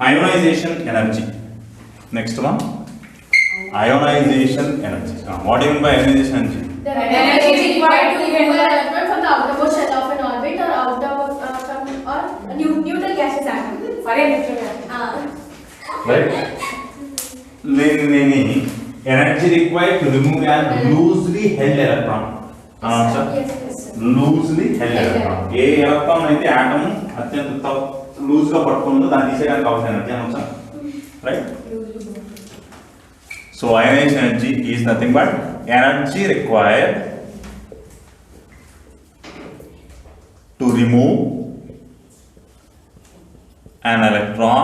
ionization energy. Next one, ionization energy. What do you mean by ionization energy? The energy required to remove an electron from the outermost shell of an orbit or neutral gaseous atom. For a neutral atom. Right? Energy required to remove a loosely held electron. Yes. Loosely held electron. ఏ electron అయితే atom అత్యంత loose గా పట్టుకుందో దాన్ని తీసేయడానికి కావాల్సిన energy అనొచ్చా? Right? So ionization energy is nothing but energy required to remove an electron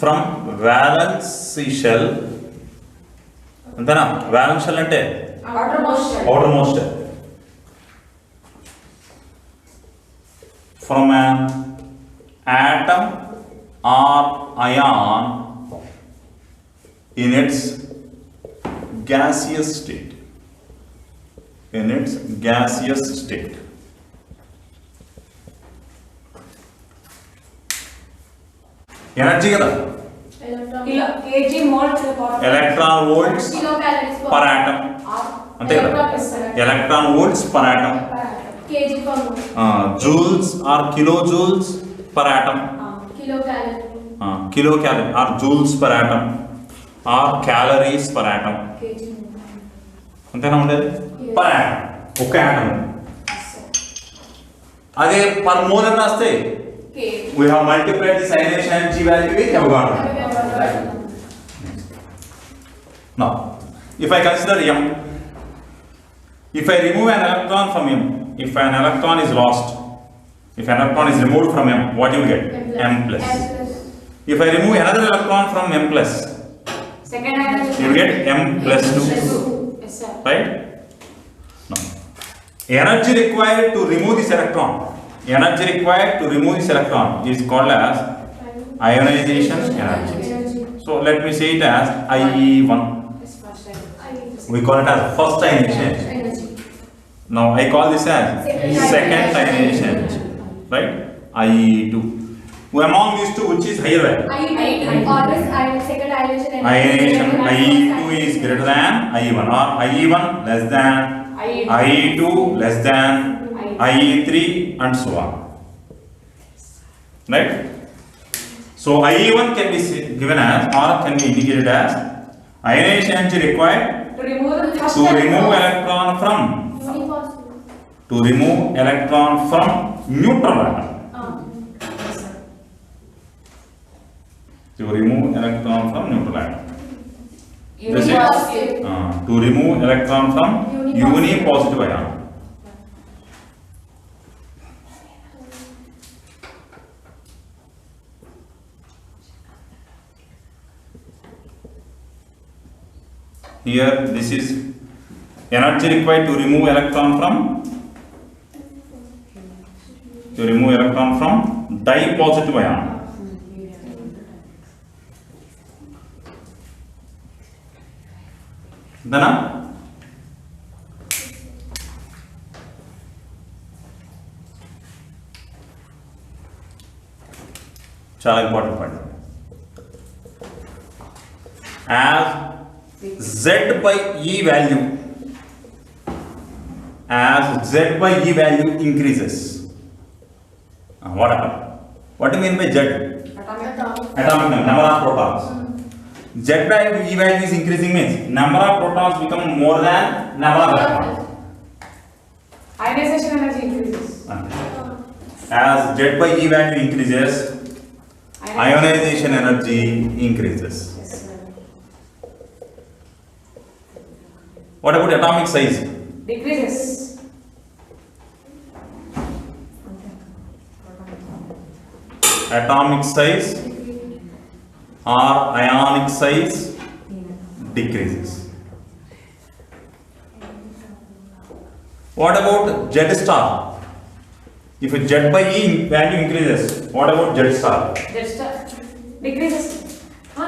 from valence shell. అంతేనా? valence shell అంటే outermost shell. From an atom or ion in its gaseous state. Energy kada? Electron volts per atom. Ante kada? Electron volts per atom. kg per mole. Joules or kilojoules per atom. Kilocalorie or joules per atom or calories per atom. అంతేనా ఉండేది? per atom. ఒక atom. అదే per mole అని రాస్తే we have multiplied this ionization energy value with Avogadro. Now, if I consider M, if I remove an electron from M, if an electron is lost, if an electron is removed from M, what you get? M plus. If I remove another electron from M plus, you get M plus 2. Yes, sir. Right? Now, energy required to remove this electron. Energy required to remove this electron is called as ionization energy. So let me say it as IE1. We call it as first ionization energy. Now I call this as second ionization energy. Right? IE2. Among these two, which is higher value? Always second ionization energy. Ionization IE2 is greater than IE1 or IE1 less than IE2 less than IE3 and so on. Right? So IE1 can be given as or can be indicated as ionization energy required to remove electron from neutral atom. To remove electron from neutral atom. This is to remove electron from unipositive ion. Here this is energy required to remove electron from dipositive ion. Dana? చాలా important point. As Z by E value increases. What happened? What do you mean by Z? Atomic number of protons. Z by E value is increasing means number of protons become more than number of electrons. Ionization energy increases. As Z by E value increases, ionization energy increases. What about atomic size? Decreases. Atomic size or ionic size decreases. What about Z star? If Z by E value increases, what about Z star? Z star decreases.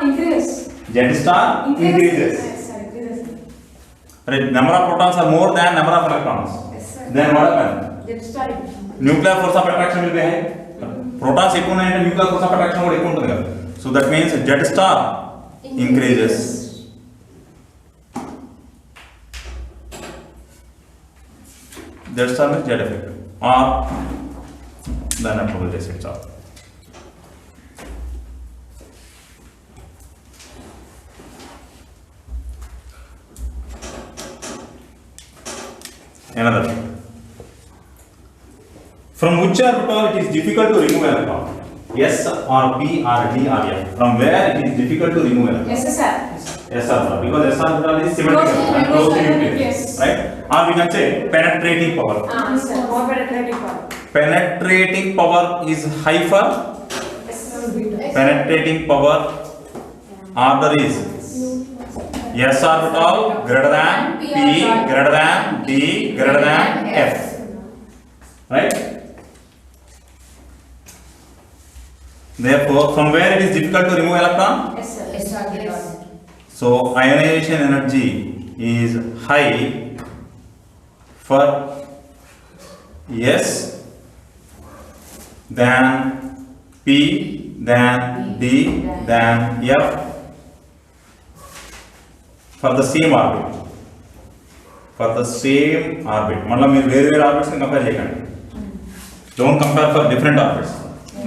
Increases. Z star increases. Yes, sir, increases. Right, number of protons are more than number of electrons. Yes, sir. Then what happens? Then start. Nuclear force of attraction will be high. Protons ఎక్కువ ఉన్నాయంటే nuclear force of attraction కూడా ఎక్కువ ఉంటుంది కదా. So that means Z star increases. Z star means Z effect or then probability sets out. Another thing. From which orbital it is difficult to remove electron? S or P or D or F? From where it is difficult to remove electron? Yes, sir. S orbital, because S orbital is symmetrical and close to nucleus, Yes. right? Or we can say penetrating power. Yes, sir. More penetrating power. Penetrating power is high for Yes, sir. penetrating power order is S orbital greater than P greater than D greater than F, right? Therefore, from where it is difficult to remove electron? Yes, sir. Yes, sir. Yes. So ionization energy is high for S than P than D than F for the same orbit. For the same orbit. मतलब మీరు వేరే వేరే orbits ని compare చేయకండి. Don't compare for different orbits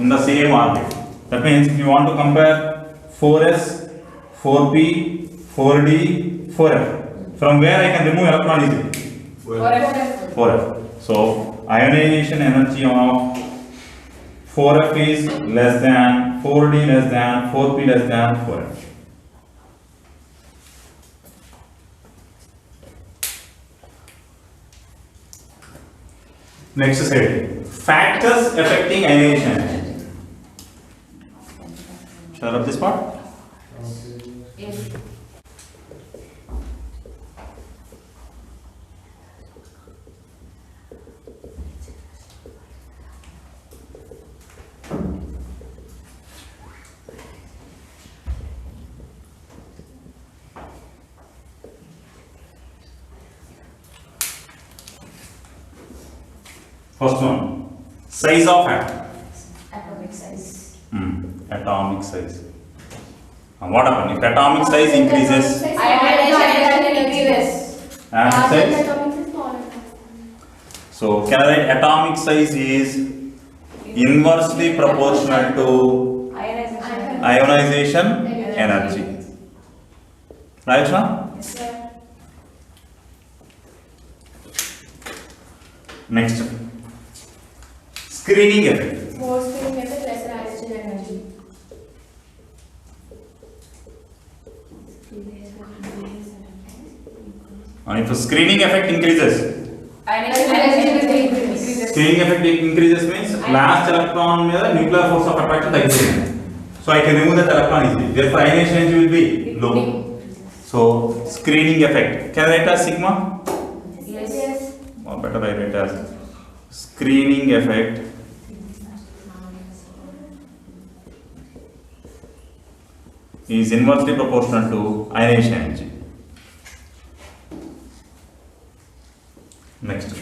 in the same orbit. That means if you want to compare 4s, 4p, 4d, 4f. From where I can remove electron easily? 4f. So ionization energy of 4f is less than 4d less than 4p less than 4f. Next slide. Factors affecting ionization energy. Shall I rub this part? Yes. First one, size of atom. Atomic size. Atomic size. And what happens if atomic size increases? Ionization increases. Atomic size. Atomic is smaller. So can I write atomic size is inversely proportional to Ionization. ionization energy. Right, Shna? Yes, sir. Next, screening effect. More screening effect, lesser ionization energy. And if the screening effect increases, Ionization increases. screening effect increases means last electron మీద nuclear force of attraction తగ్గిపోయింది. So I can remove that electron easily. Therefore ionization energy will be low. So screening effect. Can I write as sigma? Yes. Or better I write as screening effect is inversely proportional to ionization energy. Next,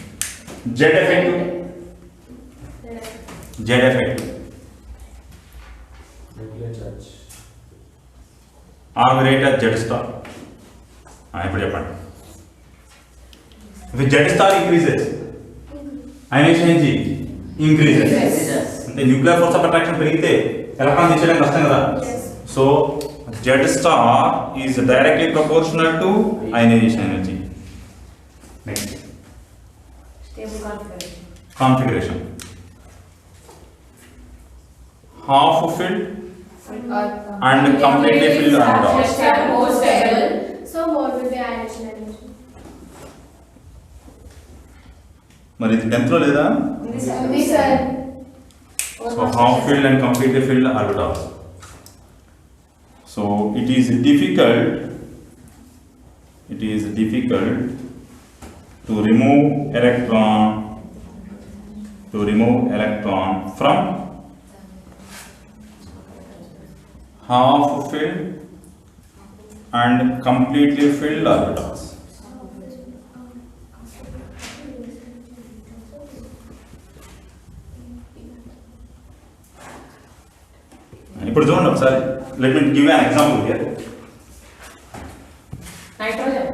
jet effect. Jet effect. Or we write as jet star. ఇప్పుడు చెప్పండి. If jet star increases, ionization energy increases. అంటే nuclear force of attraction పెరిగితే electron తీసేయడం కష్టం కదా. So jet star is directly proportional to ionization energy. Next, Stable configuration. configuration. Half filled and completely filled orbitals. More stable, so more will be ionization energy. మరి ఇది 10th లో లేదా? We said So half filled and completely filled orbitals. So it is difficult to remove electron from half filled and completely filled orbitals. ఇప్పుడు చూడండి ఒకసారి, let me give an example here. Nitrogen.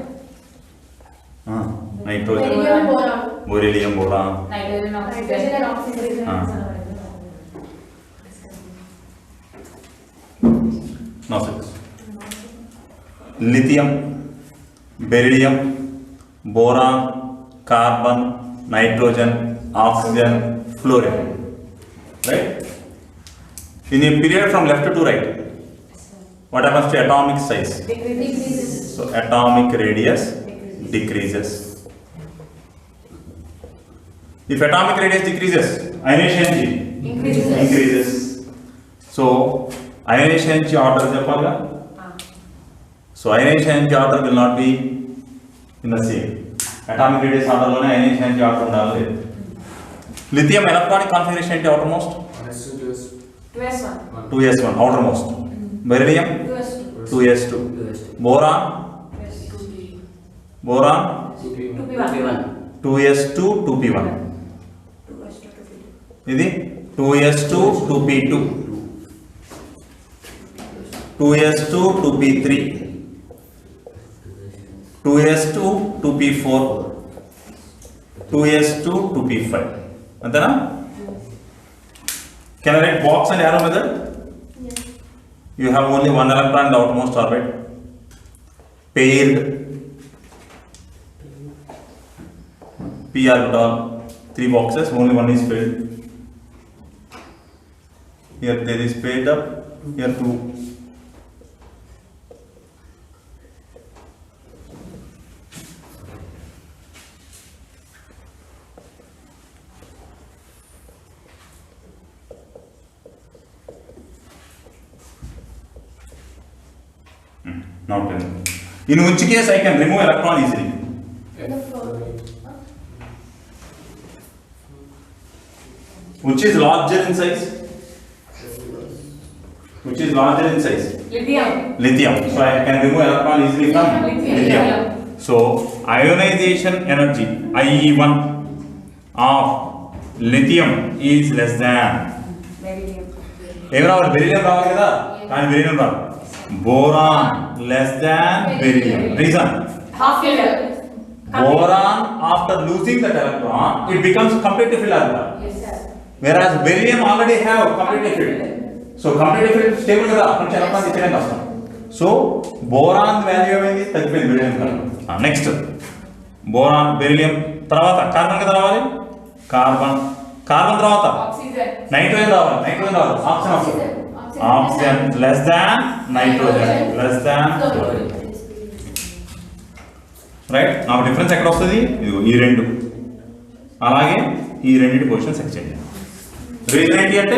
Nitrogen, Beryllium and boron. Beryllium, boron. Nitrogen Nitrogen and oxygen. No sir. Lithium, beryllium, boron, carbon, nitrogen, oxygen, fluorine. Right? In a period from left to right, what happens to atomic size? Decreases. So atomic radius decreases. If atomic radius decreases, ionization energy increases. So ionization energy order చెప్పాలిగా. So ionization energy order will not be in the same. Atomic radius order లోనే ionization energy order ఉండాలి. Lithium electronic configuration ఏంటి outermost? 2s1. 2s1 outermost. Beryllium 2s2. Boron 2p1. 2s2 2p1. ఇది 2s2 2p2. 2s2 2p3. 2s2 2p4. 2s2 2p5. అంతేనా? Can I write box and arrow method? Yes. You have only one electron in the outermost orbit. Paired p orbital, 3 boxes, only one is filled. Here there is paired up, here 2. Not in. In which case I can remove electron easily. The four. Which is larger in size? Which is larger in size? Lithium. Lithium. So I can remove electron easily from Lithium. lithium. So ionization energy IE1 of lithium is less than. Beryllium. ఏం రావాలి? Beryllium రావాలి కదా, కానీ beryllium రాదు. Boron less than beryllium. Reason? Half filled. Boron after losing that electron it becomes completely filled orbital. Yes, sir. Whereas beryllium already have completely filled. So completely filled stable కదా, కొంచెం electron తీయడం కష్టం. So boron value ఏమైంది? తగ్గిపోయింది beryllium కన్నా. Next boron, beryllium తర్వాత carbon కదా రావాలి. కార్బన్ తర్వాత Oxygen. నైట్రోజన్ రావాలి. ఆక్సిజన్ వస్తుంది. Oxygen less than nitrogen less than fluorine. Right? నాకు డిఫరెన్స్ ఎక్కడ వస్తుంది? ఇదిగో ఈ రెండు, అలాగే ఈ రెండింటి పొజిషన్స్ ఎక్స్చేంజ్. రీజన్ ఏంటి అంటే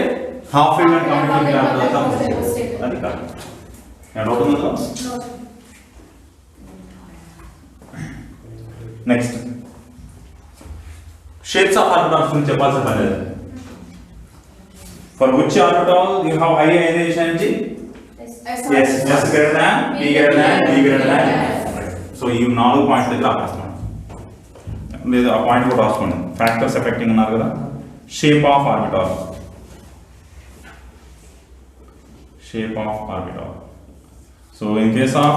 హాఫ్ ఫిల్డ్ అండ్ కంప్లీట్ అది కాదు. అండ్ అవుతుందో నెక్స్ట్ షేప్స్ ఆఫ్ ఆర్బిటాల్స్ గురించి చెప్పాల్సిన పని లేదు. For which orbital you have high ionization energy? S greater than, P greater than, D greater than. So ఈ 4 పాయింట్స్ దగ్గర రాస్తాం. లేదా ఆ పాయింట్ కూడా రాసుకోండి. ఫ్యాక్టర్స్ ఎఫెక్టింగ్ ఉన్నారు కదా. Shape of orbital. So in case of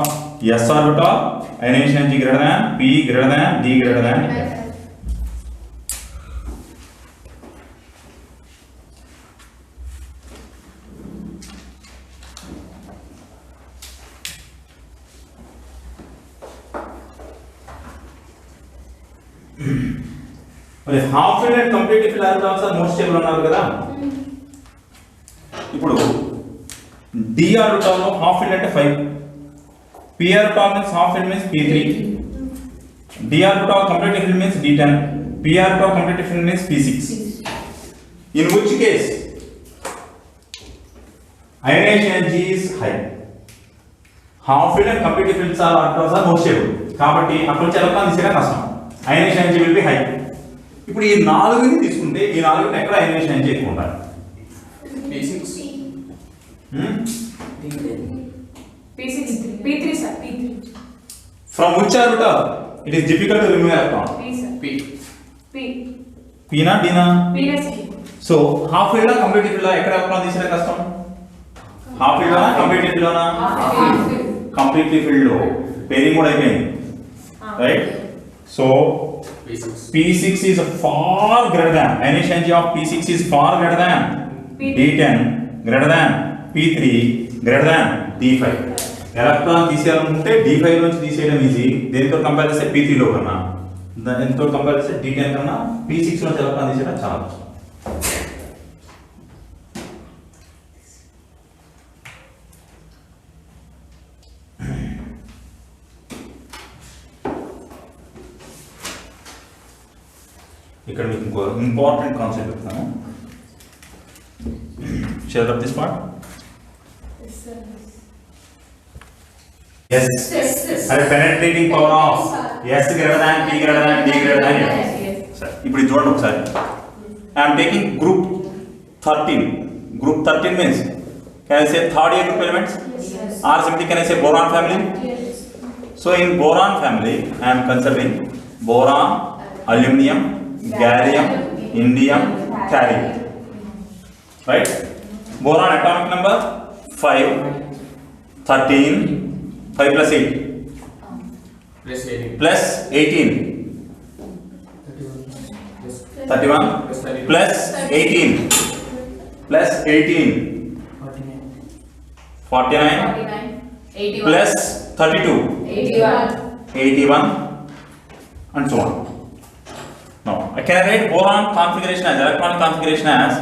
S orbital, ionization energy greater than, P greater than, D greater than. మరి half filled and complete filled orbitals are most stable అన్నారు కదా. ఇప్పుడు d orbital లో half filled అంటే 5, p orbital means half filled means p3, d orbital complete filled means d10, p orbital complete filled means p6. In which case ionization energy is high. Half filled and complete filled orbitals are most stable. కాబట్టి అక్కడ నుంచి electron తీసేయడం కష్టం. ionization energy will be high. ఇప్పుడు ఈ 4ని తీసుకుంటే ఈ 4ని ఎక్కడ ionization energy ఎక్కువ ఉండాలి? P6. P3 sir. P3. From which orbital it is difficult to remove electron? P sir. P. P na D na? P sir. So half filled or complete filled ఎక్కడ electron తీసేయడం కష్టం? Half field లోనా completely field లోనా completely field లో pairing కూడా అయిపోయింది right so P6 is far greater than ionization energy of P6 is far greater than D10 greater than P3 greater than D5 electron తీసేయాలనుకుంటే D5 నుంచి తీసేయడం easy దేనితో compare చేస్తే P3 లో కన్నా దానితో కంపేర్ చేస్తే D10 కన్నా P6 నుంచి ఎలక్ట్రాన్ తీసేయడం చాలా కష్టం ఇక్కడ మీకు ఇంకో ఇంపార్టెంట్ కాన్సెప్ట్ చెప్తాను cheer up this part yes అదే penetrating power of s greater than p greater than d greater than సరే ఇప్పుడు ఇది చూడండి ఒకసారి I am taking group 13 means can I say third year group elements or simply can I say boron family so in boron family I am considering boron aluminum gallium, indium, thorium. Right? Boron atomic number 5, 13, 5 plus 8. Plus 18. 31. Plus 18. Plus 18. 49. 81. Plus 32. 81. And so on. Now, I can write boron configuration as electronic configuration as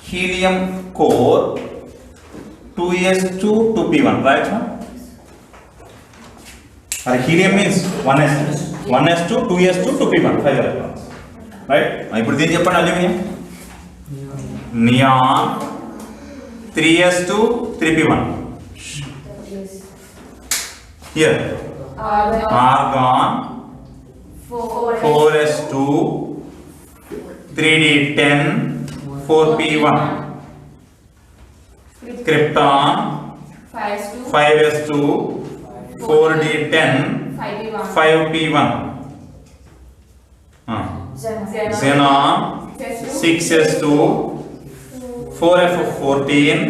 helium core 2s2 2p1, right? Or helium means 1s2 2s2 2p1, 5 electrons, right? Now, ఇప్పుడు దీన్ని చెప్పండి aluminium neon 3s2 3p1 here argon 4s2 3d10 4p1 krypton 5s2 4d10 5p1 xenon 6s2 4f14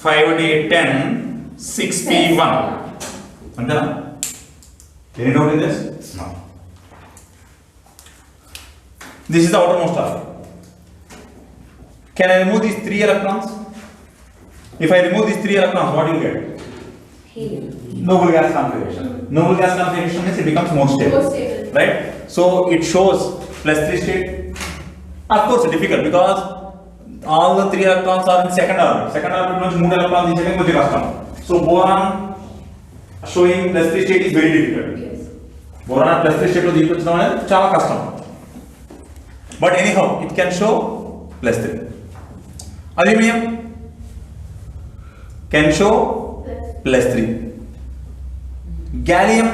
5d10 6p1 అంతేనా any doubt in this? No. This is the outermost star. Can I remove these 3 electrons? If I remove these 3 electrons, what do you get? Noble gas configuration. Noble gas configuration means it becomes more stable. Right? So it shows +3 state. Of course, it's difficult because all the 3 electrons are in second orbit. Second orbit means 3 electrons is very custom. So boron showing +3 state is very difficult. Boron +3 state is చాలా కష్టం. But anyhow, it can show +3. Aluminum can show +3. Gallium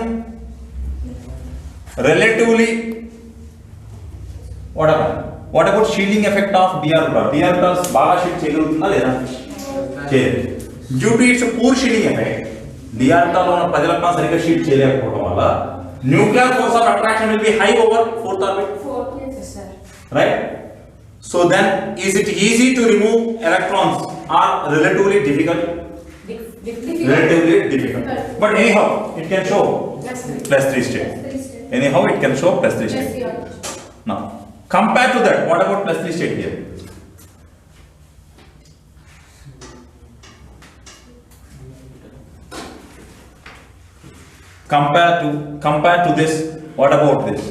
relatively what about shielding effect of d orbital? D orbitals బాగా shield చేయగలుగుతుందా లేదా? చేయలేదు. Due to its poor shielding effect, d orbital లో ఉన్న 10 electrons సరిగ్గా shield చేయలేకపోవడం వల్ల nuclear force of attraction will be high over 4th orbit. Right? So then, is it easy to remove electrons or relatively difficult? Relatively difficult. But anyhow, it can show +3 state. Anyhow, it can show +3 state. Now, compared to that, what about +3 state here? Compare to this, what about this?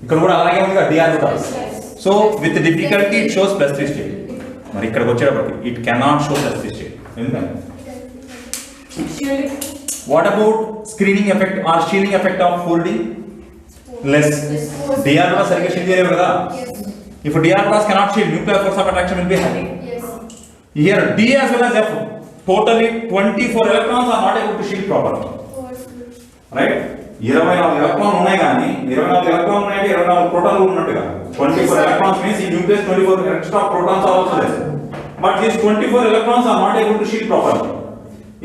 ఇక్కడ కూడా అలాగే ఉంది కదా d orbitals. So with the difficulty it shows +3 state. మరి ఇక్కడికి వచ్చేటప్పటికి it cannot show +3 state. ఎందుకంటే what about screening effect or shielding effect of 4d? Less. d orbitals సరిగ్గా షీల్డ్ చేయలేవు కదా? If d orbitals cannot shield, nuclear force of attraction will be high. Here d as well as f, totally 24 electrons are not able to shield properly. Right? 24 electrons ఉన్నాయి కానీ 24 electrons ఉన్నాయి 24 ప్రోటాన్లు ఉన్నట్టుగా 24 electrons means in nucleus 24 extra protons are also there. But these 24 electrons are not able to shield properly.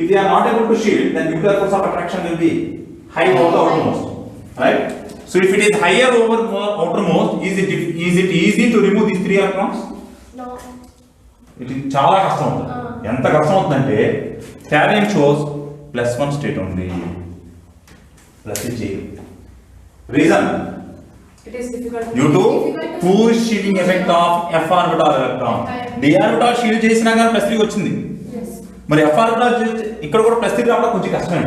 If they are not able to shield, then nuclear force of attraction will be high over the outermost. Right? So if it is higher over outermost, is it easy to remove these 3 electrons? No. It is చాలా కష్టం. ఎంత కష్టం అవుతుందంటే thallium shows +1 state ఉంది plus ఇచ్చి reason It is difficult. Due to poor shielding effect of f orbital electron d orbital shield చేసినా కానీ +3 వచ్చింది Yes. మరి ఎఫ్ ఆర్బిటాల్ ఇక్కడ కూడా +3 రావడం కొంచెం కష్టమే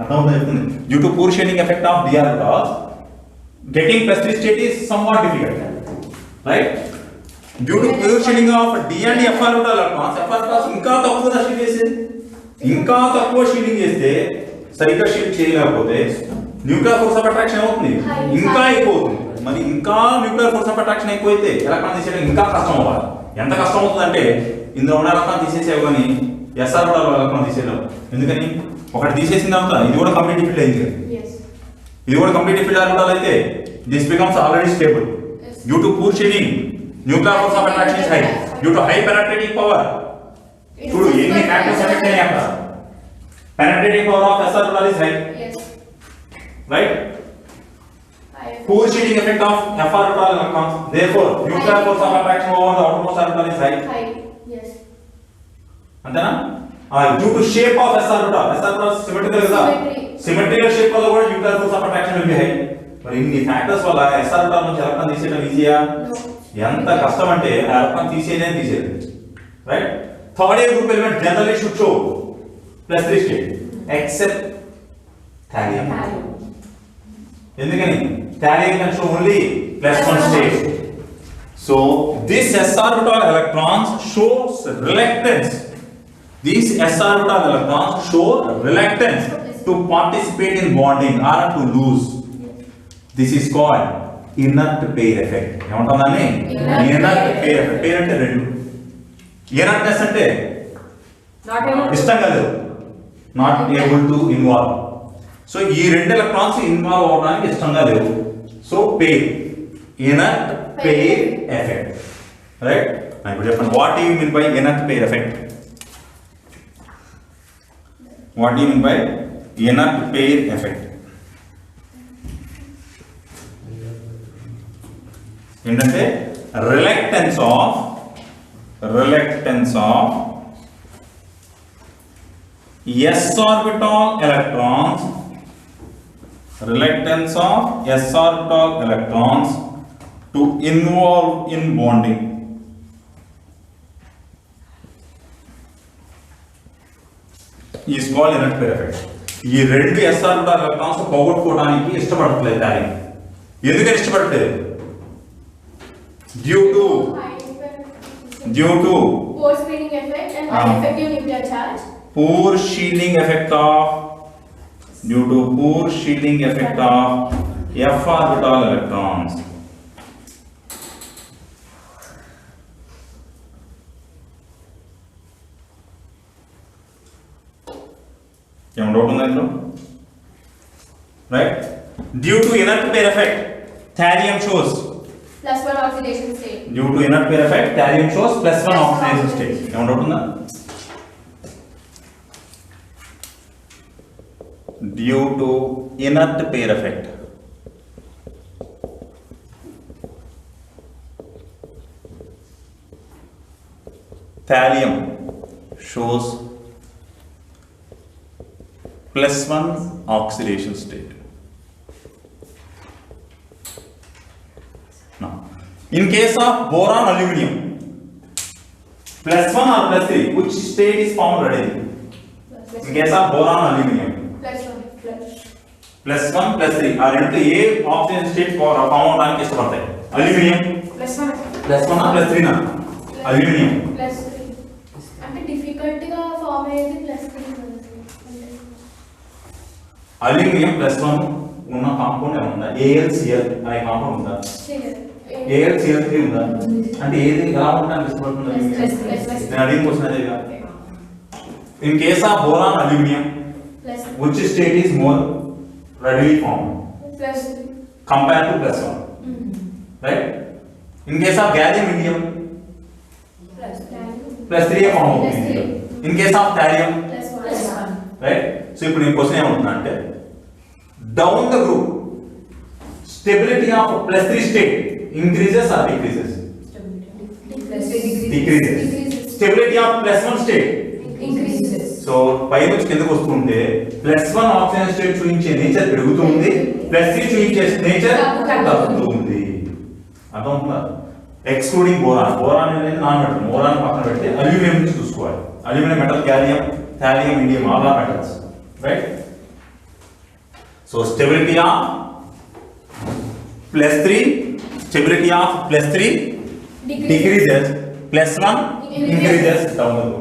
అర్థమవుతుంది చెప్తుంది due to poor shielding effect of d orbital getting +3 state is somewhat difficult right due to poor shielding of d and f orbital electrons ఇంకా తక్కువ షీల్డ్ చేసేది ఇంకా తక్కువ షీల్డింగ్ చేస్తే సరిగ్గా షీల్డ్ చేయలేకపోతే న్యూక్లియర్ ఫోర్స్ ఆఫ్ అట్రాక్షన్ అవుతుంది ఇంకా ఎక్కువ అవుతుంది మరి ఇంకా న్యూక్లియర్ ఫోర్స్ ఆఫ్ అట్రాక్షన్ ఎక్కువైతే ఎలక్ట్రాన్ తీసేయడం ఇంకా కష్టం అవ్వాలి ఎంత కష్టం అవుతుంది అంటే ఇందులో ఉన్న ఎలక్ట్రాన్ తీసేసావు కానీ ఎస్ఆర్ కూడా ఎలక్ట్రాన్ తీసేయడం ఎందుకని ఒకటి తీసేసిన తర్వాత ఇది కూడా కంప్లీట్ ఫీల్డ్ అయింది Yes. ఇది కూడా కంప్లీట్ ఫీల్డ్ ఆర్బిటాల్ అయితే this becomes already stable due to poor shielding nuclear force of attraction is high due to high penetrating power చూడు ఎన్ని ఫ్యాక్టర్స్ ఎఫెక్ట్ అయ్యాయి అక్కడ penetrating power of s r orbital is high Yes. right High. Poor shielding effect of f orbital electrons therefore nuclear force of attraction over the outermost orbital is high High. Yes. అంతేనా due to shape of s orbital symmetrical కదా Symmetry. symmetrical shape వల్ల కూడా nuclear force of attraction will be high మరి ఇన్ని factors వల్ల s orbital నుంచి electron తీసేయడం ఈజీయా No. ఎంత కష్టం అంటే ఎలక్ట్రాన్ తీసేయలేదు right third year group element generally should show +3 state except thallium ఎందుకని thallium can show only +1 state so this s orbital electrons shows reluctance these s orbital electrons show reluctance to participate in bonding or to lose this is called inert pair effect ఏమంటామని inert pair effect pair అంటే రెండు inertness అంటే Not able to. ఇష్టం కాదు not able to involve so ఈ రెండు electrons involve అవడానికి ఇష్టంగా లేవు so pair inert pair effect right ఇప్పుడు చెప్పండి what you mean by inert pair effect what you mean by inert pair effect ఏంటంటే reluctance of s orbital electrons reluctance of s orbital electrons to involve in bonding is called inert pair effect ఈ రెండు s orbital electrons పోగొట్టుకోవడానికి ఇష్టపడట్లేదు దాని ఎందుకని ఇష్టపడట్లేదు due to Poor spinning effect and high effective nuclear charge. poor shielding effect of due to poor shielding effect of f orbital electrons ఏం doubt ఉందా ఇందులో right due to inert pair effect thallium shows +1 oxidation state. Due to inert pair effect thallium shows +1 oxidation state ఏం doubt ఉందా due to inert pair effect thallium shows +1 oxidation state now in case of boron aluminum +1 or +3 which state is found readily in case of boron aluminum +1 +3 ఆ రెండు ఏ oxygen state form అవడానికి ఇష్టపడతాయి aluminium +1 +3 నా aluminium +3 అంటే difficult గా form అయ్యేది +3 aluminium +1 ఉన్న compound ఏముందా AlCl అనే కాంపౌండ్ ఉందా AlCl3 ఉందా అంటే ఏది ఎలా ఉండడానికి ఇష్టపడుతుంది అల్యూమినియం నేను అడిగిన క్వశ్చన్ అదేగా in case of boron aluminium which state is more readily formed compared to +1 right in case of gallium indium +3 form అవుతుంది in case of thallium right so ఇప్పుడు నేను క్వశ్చన్ ఏమంటున్నా అంటే down the group stability of +3 state increases or decreases decreases stability of +1 state. Increases. So పై నుంచి కిందకు వస్తుంటే +1 oxygen state చూపించే nature పెరుగుతుంది, +3 చూపించే నేచర్ తగ్గుతుంది. అర్థమవుతుందా? Excluding boron. బోరాన్ అనేది నాన్ మెటల్. బోరాన్ పక్కన పెడితే అల్యూమినియం నుంచి చూసుకోవాలి. Aluminium metal, gallium, thallium, indium, all are metals, right? So stability of +3, stability of +3 decreases, +1 increases down the road.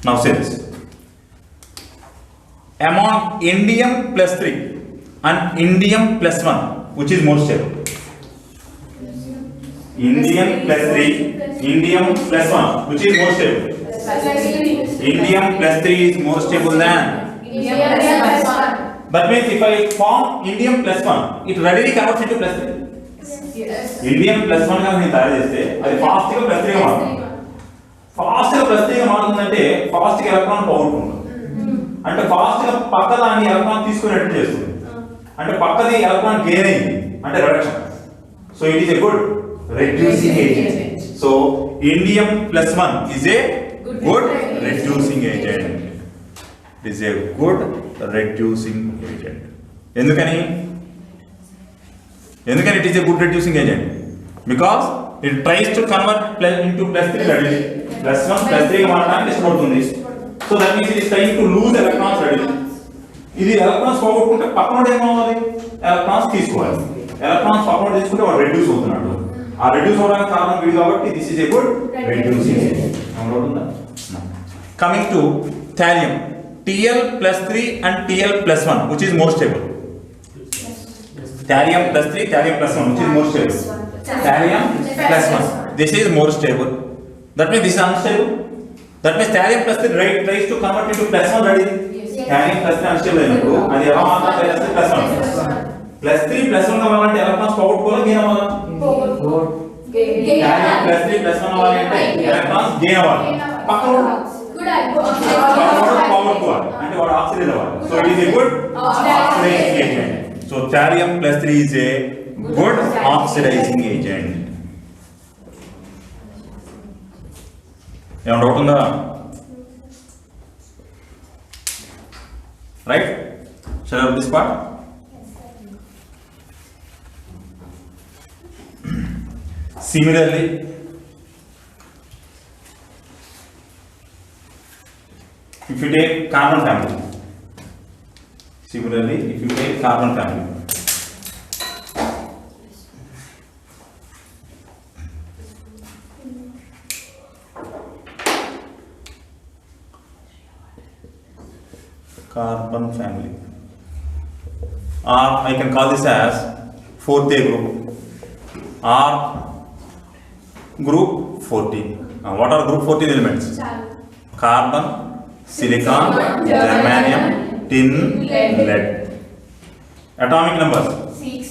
Now say this. Among indium +3 and indium +1, which is more stable? Indium +3, indium +1, which is more stable? Indium +3 is more stable than. That means if I form indium +1, it readily converts into +3. indium +1 గా నేను తయారు చేస్తే అది fast గా +3 గా మారుతుంది. Fast గా +3 గా మారుతుందంటే ఫాస్ట్ గా ఎలక్ట్రాన్ పోగొట్టుకుంటుంది. అంటే ఫాస్ట్ గా పక్క దాన్ని ఎలక్ట్రాన్ తీసుకునేట్టు చేస్తుంది. అంటే పక్కది ఎలక్ట్రాన్ గెయిన్ అయింది అంటే reduction. So it is a good reducing agent. So indium +1 is a good reducing agent. It is a good reducing agent. ఎందుకని it is a good reducing agent? Because it tries to convert into +3 readily. +1 +3 గా మారడానికి ఇష్టపడుతుంది. So that means it is trying to lose electrons readily. ఇది electrons పోగొట్టుకుంటే పక్కన ఏమవుతుంది? Electrons తీసుకోవాలి. Electrons పక్కన తీసుకుంటే వాడు రెడ్యూస్ అవుతున్నాడు. ఆ రెడ్యూస్ అవడానికి కారణం వీడు కాబట్టి this is a good reducing agent. Coming to thallium, Tl+3 and Tl+1, which is more stable? Thallium +3, Thallium +1, which is more stable? Thallium +1. This is more stable. That means this is unstable. That means Thallium +3 tries to convert into +1 ready. Thallium +3 unstable అయినప్పుడు అది ఎలా మారుతుంది? +1. +3 +1 అవ్వాలంటే electrons పోగొట్టుకోవాలి, gain అవ్వాలి. Thallium +3 +1 అవ్వాలంటే electrons gain అవ్వాలి. పక్కన పోగొట్టుకోవాలి అంటే వాడు ఆక్సిడైజ్ అవ్వాలి. So it is a good oxidizing agent. So Thallium +3 is a good oxidizing agent. ఏమన్నా డౌట్ ఉందా? Right, shall I have this part? Similarly, if you take carbon family, carbon family, or I can call this as 4th A group or group 14. Now what are group 14 elements? Carbon, silicon, germanium, tin, lead. Atomic numbers 6.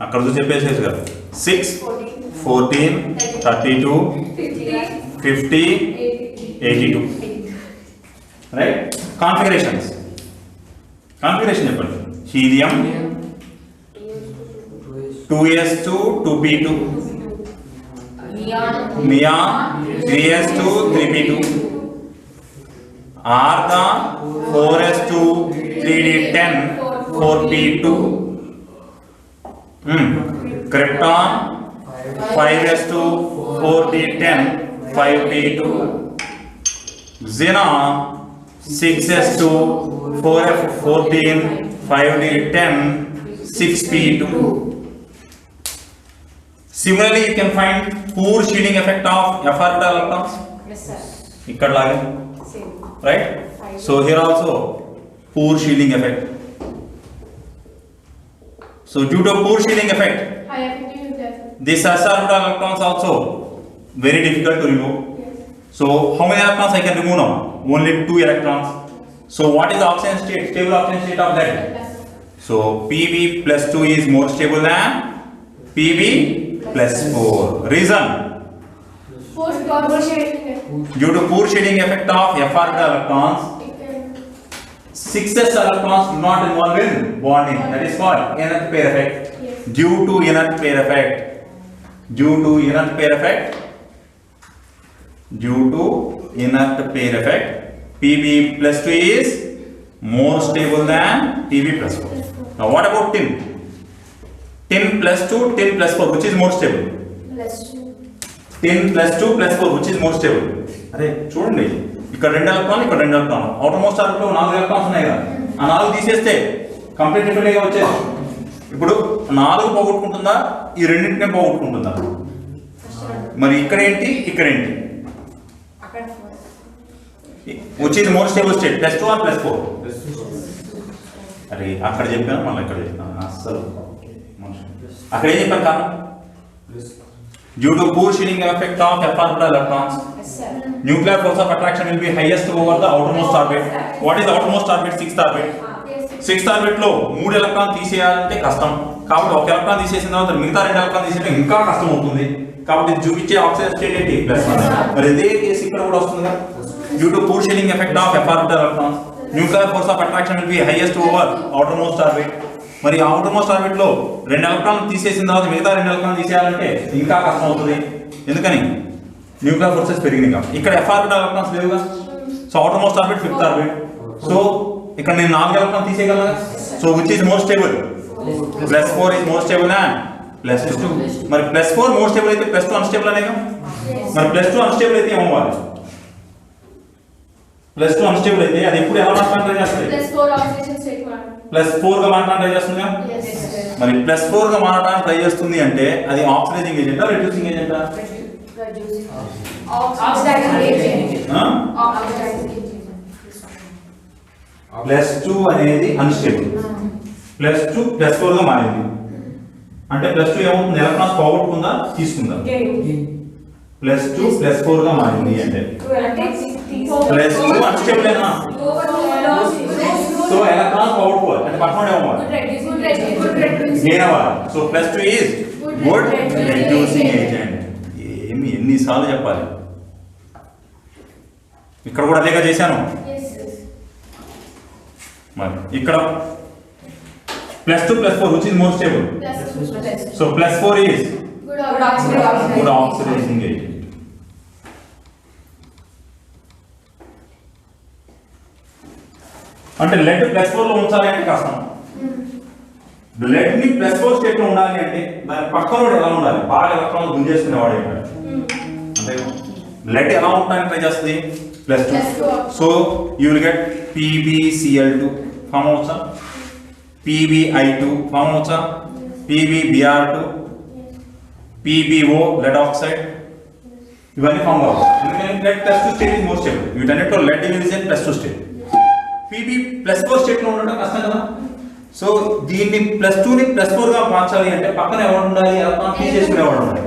అక్కడ చూసి చెప్పేసేసి కదా, 6, 14, 32, 50, 82. Right. Configuration చెప్పండి. Helium 2s2 2p2, neon 3s2 3p2, argon 4s2 3d10 4p2, krypton 5s2 4d10 5p2, xenon 6s2 4f14 5d10 6p2. Similarly, you can find poor shielding effect of f orbital electrons. Yes, sir. ఇక్కడ లాగే, Same. right? So here also poor shielding effect. So due to poor shielding effect, High affinity with that. this s orbital electrons also very difficult to remove. Yes. So how many electrons I can remove now? Only 2 electrons. So what is the oxygen state? Stable oxygen state of that? So Pb+2 is more stable than Pb+4. Reason? Forced double shading. Due to poor shading effect of f orbital electrons, 6s electrons do not involve in bonding. That is called Nth pair effect. Yes. Due to Nth pair effect, due to inert pair effect, Pb plus 2 is more stable than Pb plus 4. Now what about tin? Tin plus 2, tin plus 4, which is more stable? Plus 2. Tin plus 2 plus 4, which is more stable? అరే చూడండి, ఇక్కడ 2 ఎలక్ట్రాన్లు, ఇక్కడ 2 ఎలక్ట్రాన్లు. Outer most orbit లో 4 electrons ఉన్నాయి కదా, ఆ 4 తీసేస్తే కంప్లీట్ డిఫరెంట్ గా వచ్చేది. ఇప్పుడు 4 పోగొట్టుకుంటుందా, ఈ రెండింటినే పోగొట్టుకుంటుందా? మరి ఇక్కడ ఏంటి, ఇక్కడ ఏంటి? which is more stable state, plus 2 or plus 4? అరే అక్కడ చెప్పాను, మళ్ళీ ఇక్కడ చెప్పాను, అస్సలు అక్కడ ఏం చెప్పాను కారణం? Due to poor shielding effect of f orbital electrons, nuclear force of attraction will be highest over the outermost orbit. What is the outermost orbit? 6th orbit. 6th orbit లో 3 ఎలక్ట్రాన్ తీసేయాలంటే కష్టం, కాబట్టి ఒక ఎలక్ట్రాన్ తీసేసిన తర్వాత మిగతా 2 electron తీసేయడం ఇంకా కష్టం అవుతుంది. కాబట్టి చూపించే ఆక్సిజన్ స్టేట్ ఏంటి? +1. మరి ఇదే కేసు ఇక్కడ కూడా వస్తుంది కదా. Due to poor shielding effect of f orbital electrons, nuclear force of attraction will be highest over outermost orbit. మరి అవుటర్మోస్ట్ ఆర్బిట్ లో 2 ఎలక్ట్రాన్లు తీసేసిన తర్వాత మిగతా 2 ఎలక్ట్రాన్లు తీసేయాలంటే ఇంకా కష్టం అవుతుంది. ఎందుకని? న్యూక్లియర్ ఫోర్సెస్ పెరిగినాయి కాబట్టి. ఇక్కడ ఎఫ్ ఆర్బిటల్ ఎలక్ట్రాన్స్ లేవుగా, so outermost orbit 5th orbit. So ఇక్కడ నేను 4 ఎలక్ట్రాన్ తీసేయగలను. So which is more stable? +4 is more stable and +2. మరి +4 మోర్ స్టేబుల్ అయితే +2 అన్స్టేబుల్ అనేగా. మరి +2 అన్స్టేబుల్ అయితే ఏమవ్వాలి? +2 అన్స్టేబుల్ అయితే అది ఎప్పుడు ఎలా మాత్రం ట్రై చేస్తుంది? +4 ఆక్సిడేషన్ స్టేట్ వన్. +4 గా మారడానికి ట్రై చేస్తుందిగా. మరి +4 గా మారడానికి ట్రై చేస్తుంది అంటే అది ఆక్సిడైజింగ్ ఏజెంటా, రెడ్యూసింగ్ ఏజెంటా? Oxidizing agent. +2 అనేది అన్స్టేబుల్, +2 +4 గా మారింది అంటే +2 ఏమవుతుంది? ఎలక్ట్రాన్స్ పోగొట్టుకుందా, తీసుకుందా? +2 +4 గా మారింది అంటే +2 అన్స్టేబుల్ ఏనా? సో ఎలక్ట్రాన్స్ పోగొట్టుకోవాలి అంటే పక్కన ఏమవ్వాలి? గెయిన్ అవ్వాలి. So +2 is good reducing agent. ఏమి ఎన్నిసార్లు చెప్పాలి? ఇక్కడ కూడా అదేగా చేశాను. మరి ఇక్కడ +2 +4 which is more stable? So +4 is good oxidizing agent. అంటే లెడ్ +4 లో ఉంచాలి అంటే కష్టం. లెడ్ ని +4 స్టేట్ లో ఉండాలి అంటే దాని పక్కన ఎలా ఉండాలి? బాగా ఎలక్ట్రాన్స్ గుంజేసుకునేవాడు ఏంటంటే అంటే లెడ్ ఎలా ఉండడానికి ట్రై చేస్తుంది? +2. So you will get PbCl2 form అవచ్చా, PbI2 ఫామ్ అవచ్చా, PbBr2, PbO లెడ్ ఆక్సైడ్, ఇవన్నీ ఫామ్ అవ్వాలి. ఎందుకంటే lead +2 state is more stable. వీటన్నిటిలో lead is in +2 state. Pb +4 state లో ఉండడం కష్టం కదా. సో దీన్ని +2 ని +4 గా మార్చాలి అంటే పక్కన ఎవరు ఉండాలి? ఎలక్ట్రాన్ తీసేసుకునేవాడు ఉండాలి.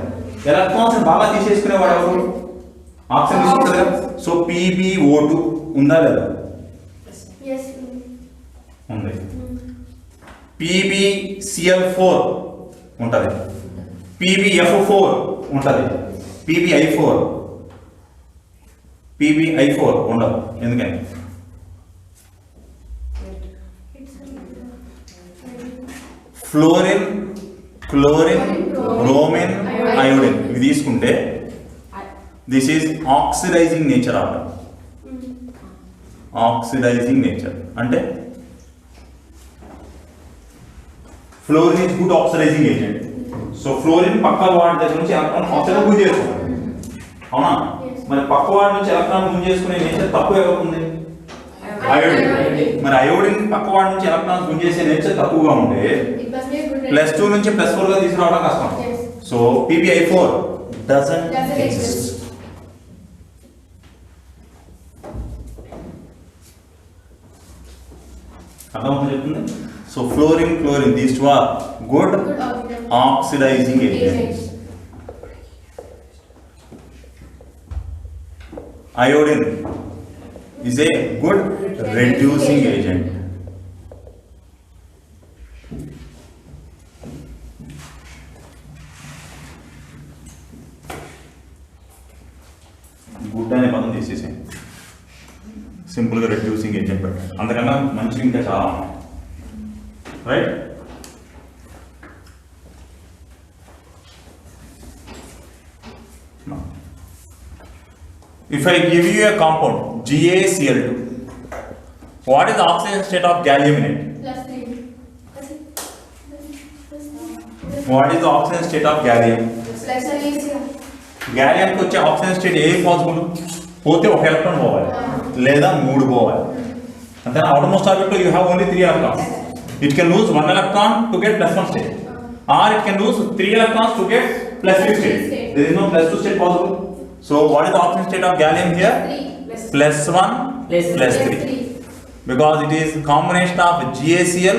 ఎలక్ట్రాన్స్ బాగా తీసేసుకునేవాడు ఎవరు? ఆక్సిజన్ తీసుకుంటారు కదా. సో PbO2 ఉందా లేదా? ఉంది. PbCl4 ఉంటది, PbF4 ఉంటది, PbI4 ఉండదు. ఎందుకని? ఫ్లోరిన్, క్లోరిన్, బ్రోమిన్, అయోడిన్ ఇవి తీసుకుంటే this is oxidizing nature of oxidizing nature. అంటే fluorine is good oxidizing agent. So fluorine పక్క వాడి దగ్గర నుంచి ఎలక్ట్రాన్ ఆక్సిజన్ గుంజ చేసుకుంటాం, అవునా? మరి పక్క వాడి నుంచి ఎలక్ట్రాన్ గుంజ చేసుకునే నేచర్ తక్కువ ఎవరుంది? అయోడిన్. మరి అయోడిన్ పక్క వాడి నుంచి ఎలక్ట్రాన్స్ గుంజేసే నేచర్ తక్కువగా ఉంటే +2 నుంచి +4 గా తీసుకురావడం కష్టం. So PbI4 doesn't exist. అర్థమవుతుంది చెప్తుంది. So fluorine, chlorine these two are good oxidizing agents. Iodine is a good reducing agent. Good అనే పదం తీసేసి సింపుల్గా రెడ్యూసింగ్ ఏజెంట్ పెట్టండి. అంతకన్నా మంచి ఇంకా చాలా ఉన్నాయి, right? If I give you a compound GaCl2, what is the oxidation state of gallium in it? Plus 3. What is the oxidation state of gallium? Plus 3. Gallium को వచ్చే oxidation state ఏ possible? పోతే ఒక ఎలక్ట్రాన్ పోవాలి లేదా మూడు పోవాలి. And then outermost orbital you have only 3 electrons. It can lose 1 electron to get plus 1 state, or it can lose 3 electrons to get plus 3 state. There is no plus 2 state possible. So what is the oxidation state of gallium here? 3. Plus 1 plus 3. Because it is combination of GaCl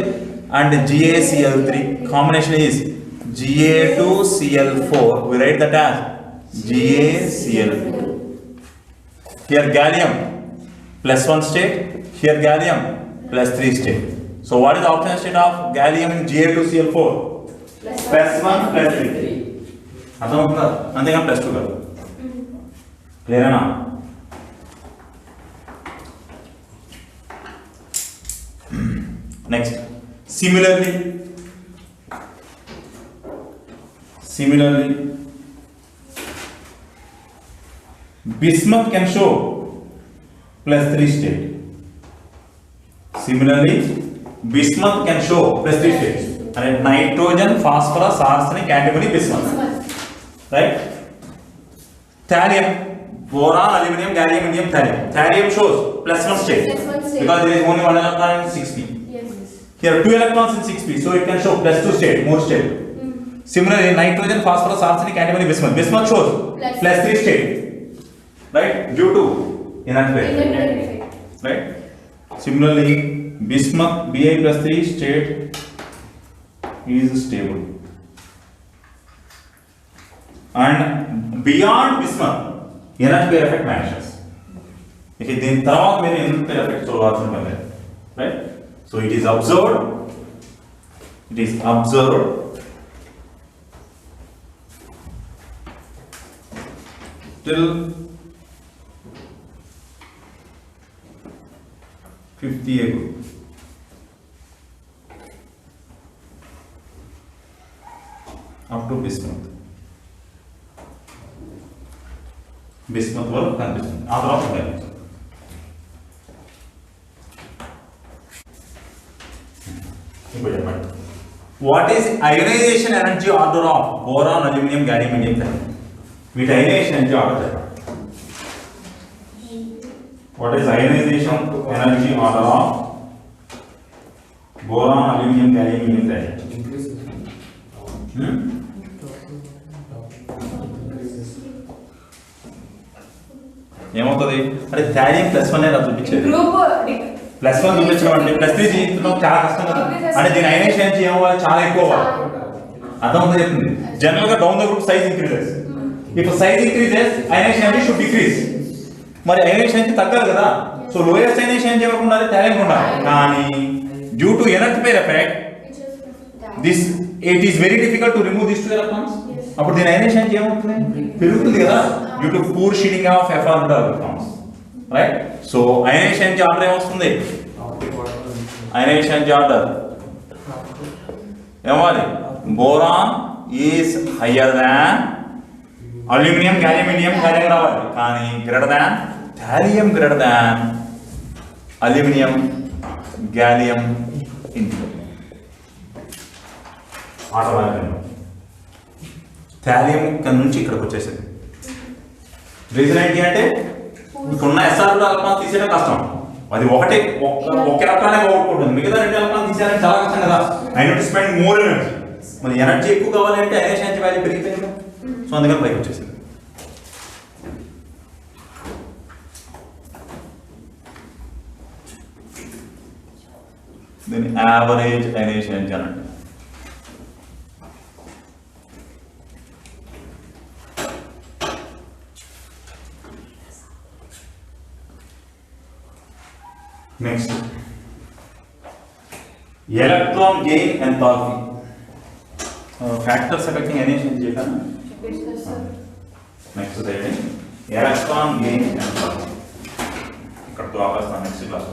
and GaCl3. Combination is Ga2Cl4. We write that as GaCl4. Here gallium plus 1 state. Here gallium plus 3 state. So what is the oxidation state of gallium in Ga2Cl4? Plus 1 plus 3. అర్థమవుతుందా? అంతేగా plus 2 కాదు. క్లియరేనా? Next, similarly, bismuth can show plus 3 state. Similarly, bismuth can show plus 3 states. And nitrogen, phosphorus, arsenic, antimony, bismuth. Right? Thallium, boron, aluminum, gallium, indium, thallium. Thallium shows plus 1 state. Plus 1 state. Because there is only 1 electron in 6p. Yes. Here 2 electrons in 6p, so it can show plus 2 state, more state. Similarly, nitrogen, phosphorus, arsenic, antimony, bismuth. Bismuth shows plus 3 state. Right? Due to inert effect. Right? Similarly, bismuth Bi plus 3 state is stable. And beyond bismuth, inert pair effect vanishes. Okay, then తర్వాత మీరు inert pair effect చూడాల్సిన పని లేదు. Right? So it is observed. Till 50 ago. Up to bismuth. Bismuth వరకు కనిపిస్తుంది. ఆ తర్వాత కనిపిస్తుంది. ఇప్పుడు చెప్పండి. What is ionization energy order of boron, aluminum, gallium, indium, thallium? వీటి ionization energy order చెప్పండి. What is ionization energy order of boron, aluminum, gallium, indium, thallium? ఏమవుతుంది అంటే థాలియం ప్లస్ 1 రా చూపించేది. గ్రూప్ ప్లస్ 1 చూపించడం అంటే ప్లస్ 3 జీవితంలో చాలా కష్టం కదా. అంటే దీని ionization energy ఏమవ్వాలి, చాలా ఎక్కువ అవ్వాలి. అర్థమవుతుందా చెప్తుంది. జనరల్ గా down the group size increases. If size increases ionization energy should decrease. మరి ionization energy తగ్గాలి కదా. సో లోయెస్ట్ ionization energy ఎవరికి ఉండాలి, థాలియం ఉండాలి. కానీ due to inert pair effect this it is very difficult to remove these 2 electrons. అప్పుడు దీని ionization energy ఏమవుతుంది, పెరుగుతుంది కదా, due to poor shielding of f orbital electrons. Right? So ionization energy order ఏమొస్తుంది, ionization energy ఆర్డర్ ఏమవ్వాలి, boron is higher than aluminum, gallium, indium, thallium రావాలి. కానీ greater than thallium, greater than aluminum, gallium, indium. Thallium ఇక్కడ నుంచి ఇక్కడికి వచ్చేసింది. Reason ఏంటి అంటే ఇప్పుడున్న ఎస్ఆర్ ఎలక్ట్రాన్ తీసేయడం కష్టం. అది ఒక ఎలక్ట్రానే పోగొట్టుకుంటుంది, మిగతా 2 ఎలక్ట్రాన్ తీసేయడం చాలా కష్టం కదా. I need to spend more energy. మరి ఎనర్జీ ఎక్కువ కావాలంటే ionization energy వాల్యూ పెరిగిపోయింది కదా. సో అందుకని పైకి వచ్చేసింది. దీన్ని యావరేజ్ ionization energy అనండి. Next, electron gain enthalpy. Factors affecting ionization energy. Next is electron gain enthalpy. ఇక్కడ తో ఆపేస్తాను నెక్స్ట్ క్లాస్.